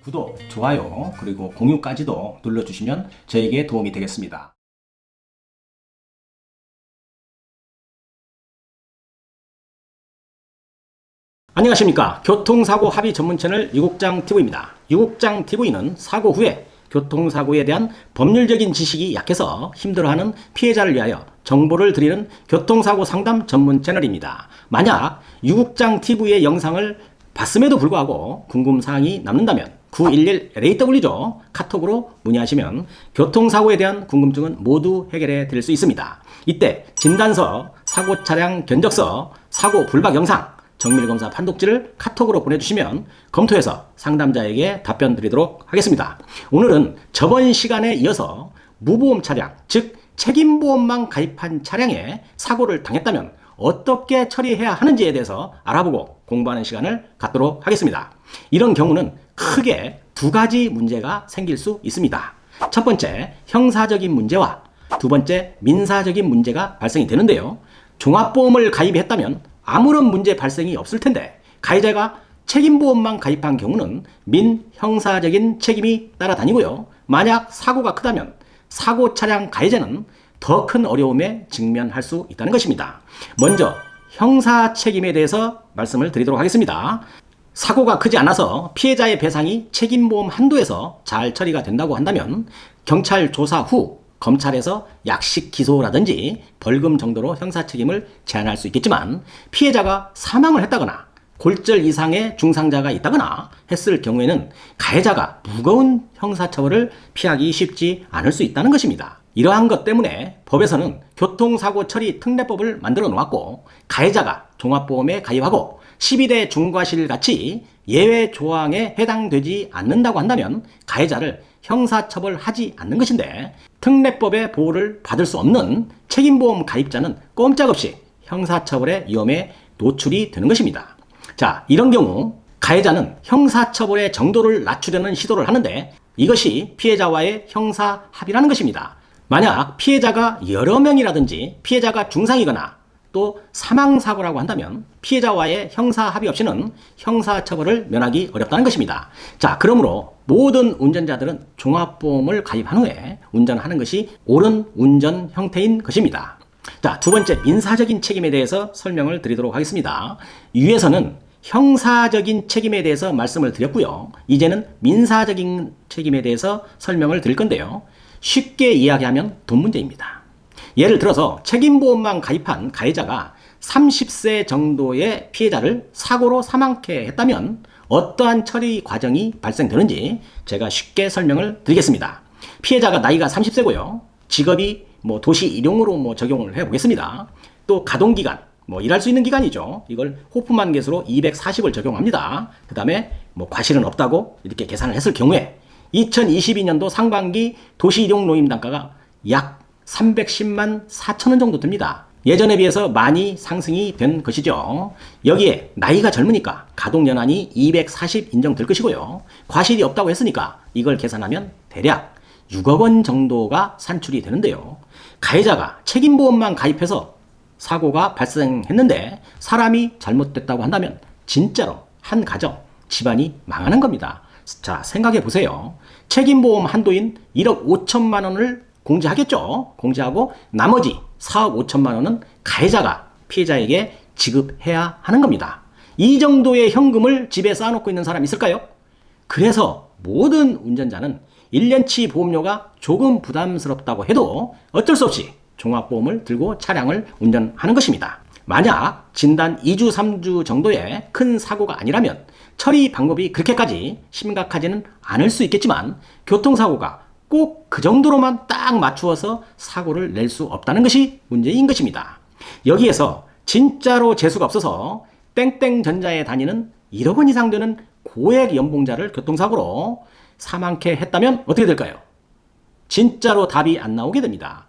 구독, 좋아요, 그리고 공유까지도 눌러주시면 저에게 도움이 되겠습니다. 안녕하십니까. 교통사고 합의 전문 채널 유국장TV입니다. 유국장TV는 사고 후에 교통사고에 대한 법률적인 지식이 약해서 힘들어하는 피해자를 위하여 정보를 드리는 교통사고 상담 전문 채널입니다. 만약 유국장TV의 영상을 봤음에도 불구하고 궁금사항이 남는다면 911-LAW죠. 카톡으로 문의하시면 교통사고에 대한 궁금증은 모두 해결해 드릴 수 있습니다. 이때 진단서, 사고 차량 견적서, 사고 불박 영상, 정밀검사 판독지를 카톡으로 보내주시면 검토해서 상담자에게 답변 드리도록 하겠습니다. 오늘은 저번 시간에 이어서 무보험 차량, 즉 책임보험만 가입한 차량에 사고를 당했다면 어떻게 처리해야 하는지에 대해서 알아보고 공부하는 시간을 갖도록 하겠습니다. 이런 경우는 크게 두 가지 문제가 생길 수 있습니다. 첫 번째, 형사적인 문제와 두 번째, 민사적인 문제가 발생이 되는데요. 종합보험을 가입했다면 아무런 문제 발생이 없을 텐데 가해자가 책임보험만 가입한 경우는 민형사적인 책임이 따라다니고요. 만약 사고가 크다면 사고 차량 가해자는 더 큰 어려움에 직면할 수 있다는 것입니다. 먼저 형사 책임에 대해서 말씀을 드리도록 하겠습니다. 사고가 크지 않아서 피해자의 배상이 책임보험 한도에서 잘 처리가 된다고 한다면 경찰 조사 후 검찰에서 약식 기소라든지 벌금 정도로 형사 책임을 제한할 수 있겠지만 피해자가 사망을 했다거나 골절 이상의 중상자가 있다거나 했을 경우에는 가해자가 무거운 형사처벌을 피하기 쉽지 않을 수 있다는 것입니다. 이러한 것 때문에 법에서는 교통사고 처리 특례법을 만들어 놓았고 가해자가 종합보험에 가입하고 12대 중과실 같이 예외 조항에 해당되지 않는다고 한다면 가해자를 형사처벌하지 않는 것인데 특례법의 보호를 받을 수 없는 책임보험 가입자는 꼼짝없이 형사처벌의 위험에 노출이 되는 것입니다. 자, 이런 경우 가해자는 형사처벌의 정도를 낮추려는 시도를 하는데 이것이 피해자와의 형사 합의라는 것입니다. 만약 피해자가 여러 명이라든지 피해자가 중상이거나 또 사망사고라고 한다면 피해자와의 형사 합의 없이는 형사처벌을 면하기 어렵다는 것입니다. 자, 그러므로 모든 운전자들은 종합보험을 가입한 후에 운전하는 것이 옳은 운전 형태인 것입니다. 자, 두 번째 민사적인 책임에 대해서 설명을 드리도록 하겠습니다. 위에서는 형사적인 책임에 대해서 말씀을 드렸고요. 이제는 민사적인 책임에 대해서 설명을 드릴 건데요. 쉽게 이야기하면 돈 문제입니다. 예를 들어서 책임보험만 가입한 가해자가 30세 정도의 피해자를 사고로 사망케 했다면 어떠한 처리 과정이 발생되는지 제가 쉽게 설명을 드리겠습니다. 피해자가 나이가 30세고요. 직업이 도시 일용으로 적용을 해보겠습니다. 또 가동기간, 일할 수 있는 기간이죠. 이걸 호프만 계수로 240을 적용합니다. 그 다음에 과실은 없다고 이렇게 계산을 했을 경우에 2022년도 상반기 도시일용 노임 단가가 약 310만 4천 원 정도 듭니다. 예전에 비해서 많이 상승이 된 것이죠. 여기에 나이가 젊으니까 가동연한이 240 인정될 것이고요. 과실이 없다고 했으니까 이걸 계산하면 대략 6억 원 정도가 산출이 되는데요. 가해자가 책임보험만 가입해서 사고가 발생했는데 사람이 잘못됐다고 한다면 진짜로 한 가정, 집안이 망하는 겁니다. 자, 생각해 보세요. 책임보험 한도인 1억 5천만 원을 공제하겠죠. 공제하고 나머지 4억 5천만 원은 가해자가 피해자에게 지급해야 하는 겁니다. 이 정도의 현금을 집에 쌓아놓고 있는 사람 있을까요? 그래서 모든 운전자는 1년치 보험료가 조금 부담스럽다고 해도 어쩔 수 없이 종합보험을 들고 차량을 운전하는 것입니다. 만약 진단 2주, 3주 정도의 큰 사고가 아니라면 처리 방법이 그렇게까지 심각하지는 않을 수 있겠지만 교통사고가 꼭 그 정도로만 딱 맞추어서 사고를 낼 수 없다는 것이 문제인 것입니다. 여기에서 진짜로 재수가 없어서 땡땡전자에 다니는 1억 원 이상 되는 고액 연봉자를 교통사고로 사망케 했다면 어떻게 될까요? 진짜로 답이 안 나오게 됩니다.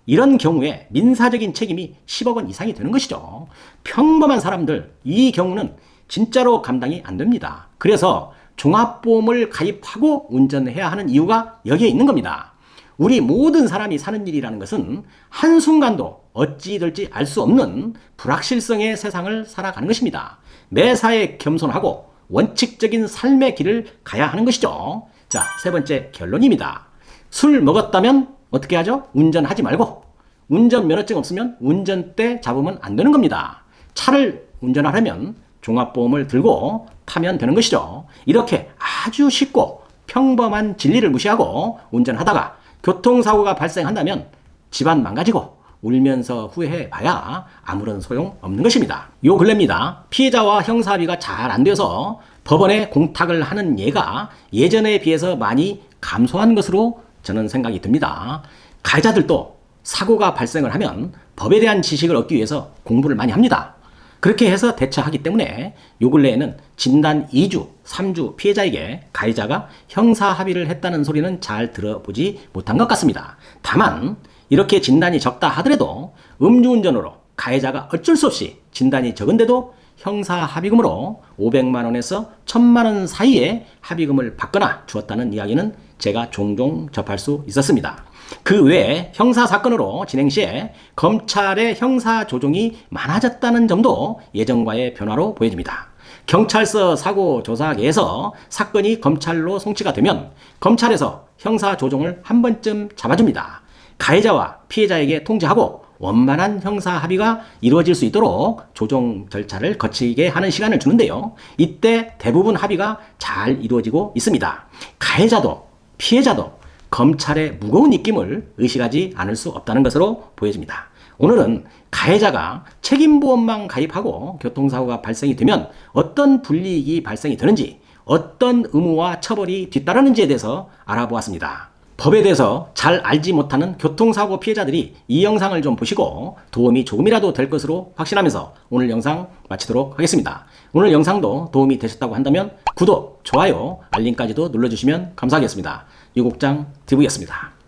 이런 경우에 민사적인 책임이 10억 원 이상이 되는 것이죠. 평범한 사람들, 이 경우는 진짜로 감당이 안 됩니다. 그래서 종합보험을 가입하고 운전해야 하는 이유가 여기에 있는 겁니다. 우리 모든 사람이 사는 일이라는 것은 한순간도 어찌 될지 알 수 없는 불확실성의 세상을 살아가는 것입니다. 매사에 겸손하고 원칙적인 삶의 길을 가야 하는 것이죠. 자, 세 번째 결론입니다. 술 먹었다면 어떻게 하죠? 운전하지 말고, 운전면허증 없으면 운전대 잡으면 안 되는 겁니다. 차를 운전하려면 종합보험을 들고 타면 되는 것이죠. 이렇게 아주 쉽고 평범한 진리를 무시하고 운전하다가 교통사고가 발생한다면 집안 망가지고 울면서 후회해봐야 아무런 소용 없는 것입니다. 요 근래입니다. 피해자와 형사합의가 잘 안 되어서 법원에 공탁을 하는 예가 예전에 비해서 많이 감소한 것으로 저는 생각이 듭니다. 가해자들도 사고가 발생을 하면 법에 대한 지식을 얻기 위해서 공부를 많이 합니다. 그렇게 해서 대처하기 때문에 요 근래에는 진단 2주, 3주 피해자에게 가해자가 형사합의를 했다는 소리는 잘 들어보지 못한 것 같습니다. 다만 이렇게 진단이 적다 하더라도 음주운전으로 가해자가 어쩔 수 없이 진단이 적은데도 형사합의금으로 500만 원에서 1000만 원 사이에 합의금을 받거나 주었다는 이야기는 제가 종종 접할 수 있었습니다. 그 외에 형사사건으로 진행 시에 검찰의 형사조정이 많아졌다는 점도 예전과의 변화로 보여집니다. 경찰서 사고조사계에서 사건이 검찰로 송치가 되면 검찰에서 형사조정을 한 번쯤 잡아줍니다. 가해자와 피해자에게 통지하고 원만한 형사합의가 이루어질 수 있도록 조정 절차를 거치게 하는 시간을 주는데요. 이때 대부분 합의가 잘 이루어지고 있습니다. 가해자도 피해자도 검찰의 무거운 입김을 의식하지 않을 수 없다는 것으로 보여집니다. 오늘은 가해자가 책임보험만 가입하고 교통사고가 발생이 되면 어떤 불이익이 발생이 되는지, 어떤 의무와 처벌이 뒤따르는지에 대해서 알아보았습니다. 법에 대해서 잘 알지 못하는 교통사고 피해자들이 이 영상을 좀 보시고 도움이 조금이라도 될 것으로 확신하면서 오늘 영상 마치도록 하겠습니다. 오늘 영상도 도움이 되셨다고 한다면 구독, 좋아요, 알림까지도 눌러주시면 감사하겠습니다. 유국장 TV였습니다.